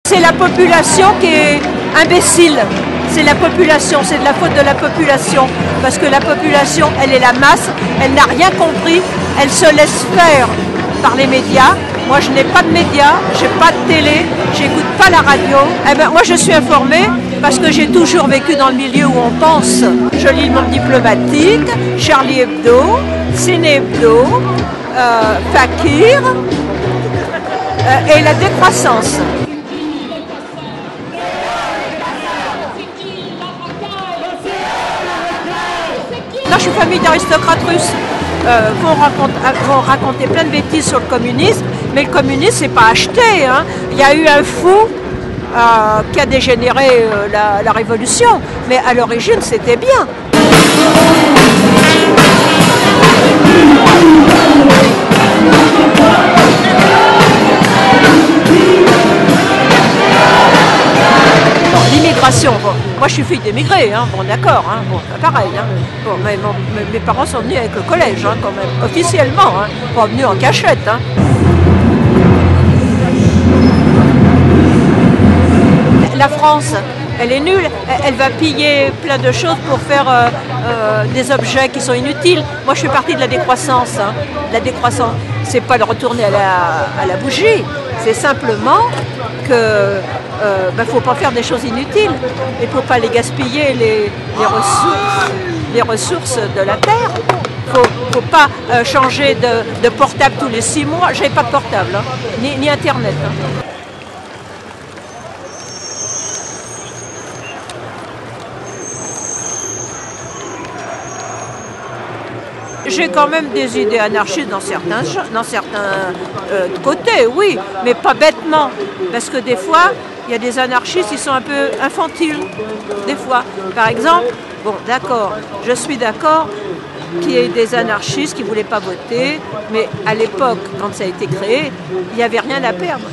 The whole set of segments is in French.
C'est la population qui est imbécile. C'est la population, c'est de la faute de la population. Parce que la population, elle est la masse, elle n'a rien compris, elle se laisse faire par les médias. Moi, je n'ai pas de médias, je n'ai pas de télé, j'écoute pas la radio. Eh ben, moi, je suis informée parce que j'ai toujours vécu dans le milieu où on pense. Je lis le Monde diplomatique, Charlie Hebdo, Ciné Hebdo, Fakir et La Décroissance. Là, je suis famille d'aristocrates russes. Vont raconter plein de bêtises sur le communisme, mais le communisme, c'est pas acheté. Hein. Il y a eu un fou qui a dégénéré la révolution, mais à l'origine, c'était bien. L'immigration, bon, moi je suis fille d'émigrés, hein, bon d'accord, hein, bon, pareil. Hein, bon, mes parents sont venus avec le collège, hein, quand même, officiellement, hein, pas venus en cachette. Hein. La France, elle est nulle, elle va piller plein de choses pour faire des objets qui sont inutiles. Moi je fais partie de la décroissance. Hein. La décroissance, c'est pas de retourner à la bougie, c'est simplement que faut pas faire des choses inutiles. Il ne faut pas les gaspiller, les ressources de la terre. Faut pas changer de portable tous les 6 mois. J'avais pas de portable, hein, ni internet. Hein. J'ai quand même des idées anarchistes dans certains côtés, oui, mais pas bêtement. Parce que des fois, il y a des anarchistes qui sont un peu infantiles, des fois. Par exemple, bon, d'accord, je suis d'accord qu'il y ait des anarchistes qui ne voulaient pas voter, mais à l'époque, quand ça a été créé, il n'y avait rien à perdre.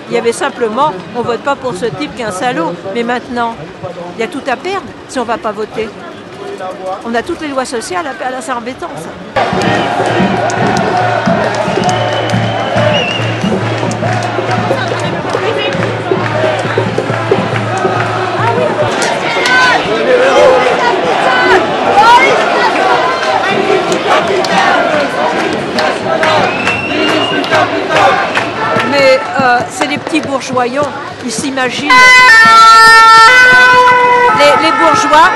Il y avait simplement, on ne vote pas pour ce type qui est un salaud, mais maintenant, il y a tout à perdre si on ne va pas voter. On a toutes les lois sociales, c'est embêtant ça. Mais c'est les petits bourgeoyons, ils s'imaginent. Les bourgeois,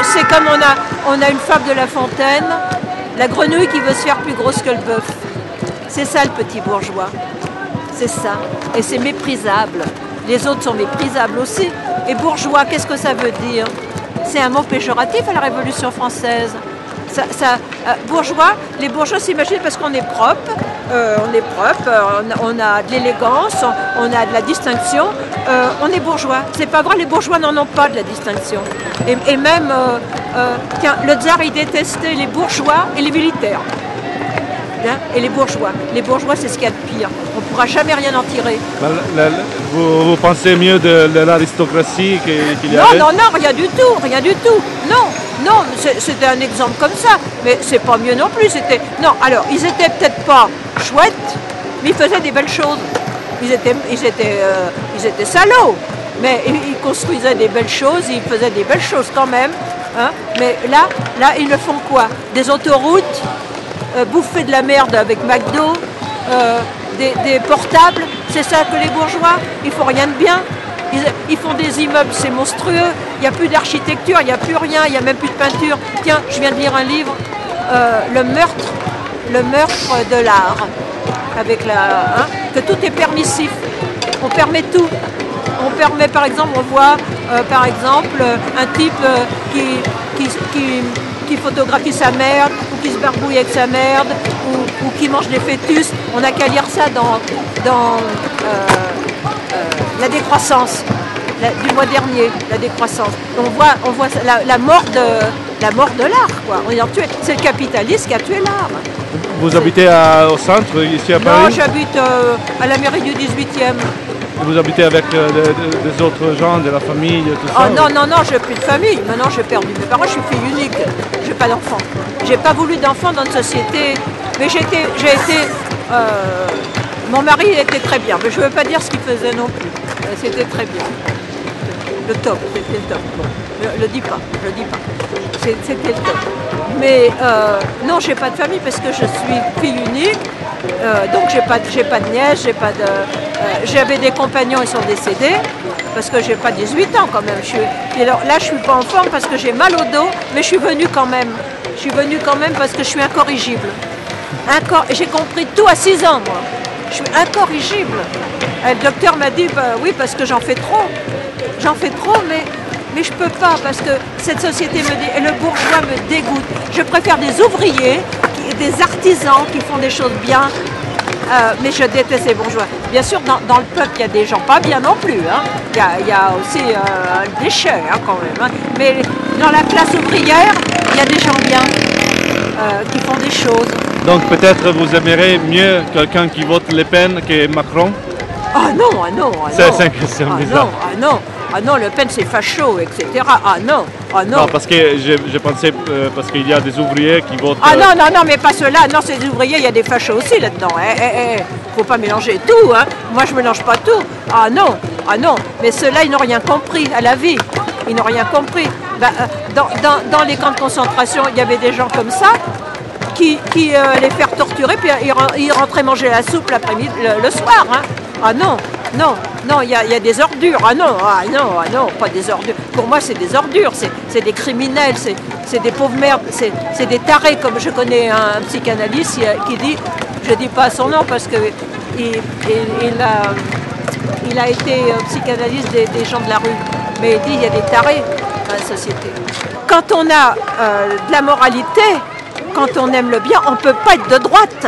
c'est comme on a une fable de La Fontaine, la grenouille qui veut se faire plus grosse que le bœuf. C'est ça le petit bourgeois, c'est ça. Et c'est méprisable. Les autres sont méprisables aussi. Et bourgeois, qu'est-ce que ça veut dire? C'est un mot péjoratif à la Révolution française. Bourgeois, les bourgeois s'imaginent parce qu'on est propre, on a de l'élégance, on a de la distinction, on est bourgeois. C'est pas vrai, les bourgeois n'en ont pas de la distinction. Et même, tiens, le tsar, il détestait les bourgeois et les militaires. Hein, et les bourgeois. Les bourgeois, c'est ce qu'il y a de pire. On ne pourra jamais rien en tirer. Vous pensez mieux de l'aristocratie qu'il y avait? Non, rien du tout. Non, c'était un exemple comme ça. Mais c'est pas mieux non plus. Non, alors, ils étaient peut-être pas chouettes, mais ils faisaient des belles choses. Ils étaient salauds, mais ils construisaient des belles choses, ils faisaient des belles choses quand même. Hein. Mais là, ils le font quoi? Des autoroutes, bouffer de la merde avec McDo, des portables, c'est ça que les bourgeois, ils font rien de bien. Ils font des immeubles, c'est monstrueux, il n'y a plus d'architecture, il n'y a plus rien, il n'y a même plus de peinture. Tiens, je viens de lire un livre, le meurtre de l'art, avec que tout est permissif, on permet tout. On permet par exemple, on voit un type qui photographie sa merde, ou qui se barbouille avec sa merde, ou qui mange des fœtus. On n'a qu'à lire ça dans La Décroissance, du mois dernier, La Décroissance. On voit la mort de l'art, quoi. C'est le capitaliste qui a tué l'art. Vous habitez au centre, ici à Paris? Non, j'habite à la mairie du 18e. Vous habitez avec des autres gens, de la famille, tout ça? Oh, non, j'ai plus de famille. Maintenant, j'ai perdu mes parents, je suis fille unique. J'ai pas d'enfants. J'ai pas voulu d'enfants dans une société. Mais j'ai été Mon mari était très bien, mais je ne veux pas dire ce qu'il faisait non plus. C'était très bien. Le top, c'était le top. Bon, je le dis pas, je le dis pas. C'était le top. Mais non, j'ai pas de famille parce que je suis fille unique. Donc j'ai pas de nièce, j'avais des compagnons, ils sont décédés parce que j'ai pas 18 ans quand même. Alors, là, je suis pas en forme parce que j'ai mal au dos, mais je suis venue quand même. Je suis venue quand même parce que je suis incorrigible. J'ai compris tout à 6 ans, moi. Je suis incorrigible. Le docteur m'a dit, bah, oui, parce que j'en fais trop. J'en fais trop, mais je peux pas parce que cette société et le bourgeois me dégoûte. Je préfère des ouvriers, des artisans qui font des choses bien, mais je déteste les bourgeois. Bien sûr, dans le peuple, il y a des gens pas bien non plus. Hein. Il y a aussi un déchet hein, quand même. Hein. Mais dans la classe ouvrière, il y a des gens bien qui font des choses. Donc peut-être vous aimeriez mieux quelqu'un qui vote Le Pen que Macron? Ah non, ah non, ah C'est non. une question Ah bizarre. non, ah non. Ah non, Le Pen c'est facho, etc. Ah non, ah non. Non, parce que je pensais, parce qu'il y a des ouvriers qui votent... Ah non, non, non, mais pas ceux-là. Non, ces ouvriers, il y a des fachos aussi là-dedans. Faut pas mélanger tout, hein. Moi, je mélange pas tout. Ah non, ah non. Mais ceux-là, ils n'ont rien compris à la vie. Ils n'ont rien compris. Bah, dans les camps de concentration, il y avait des gens comme ça qui les faire torturer, puis ils rentraient manger la soupe l'après-midi, le soir. Hein. Ah non, non, non, il y a des ordures. Ah non, pas des ordures. Pour moi, c'est des ordures, c'est des criminels, c'est des pauvres merdes, c'est des tarés, comme je connais un psychanalyste qui dit, je ne dis pas son nom parce que il a été psychanalyste des gens de la rue, mais il dit il y a des tarés dans la société. Quand on a de la moralité, quand on aime le bien, on ne peut pas être de droite.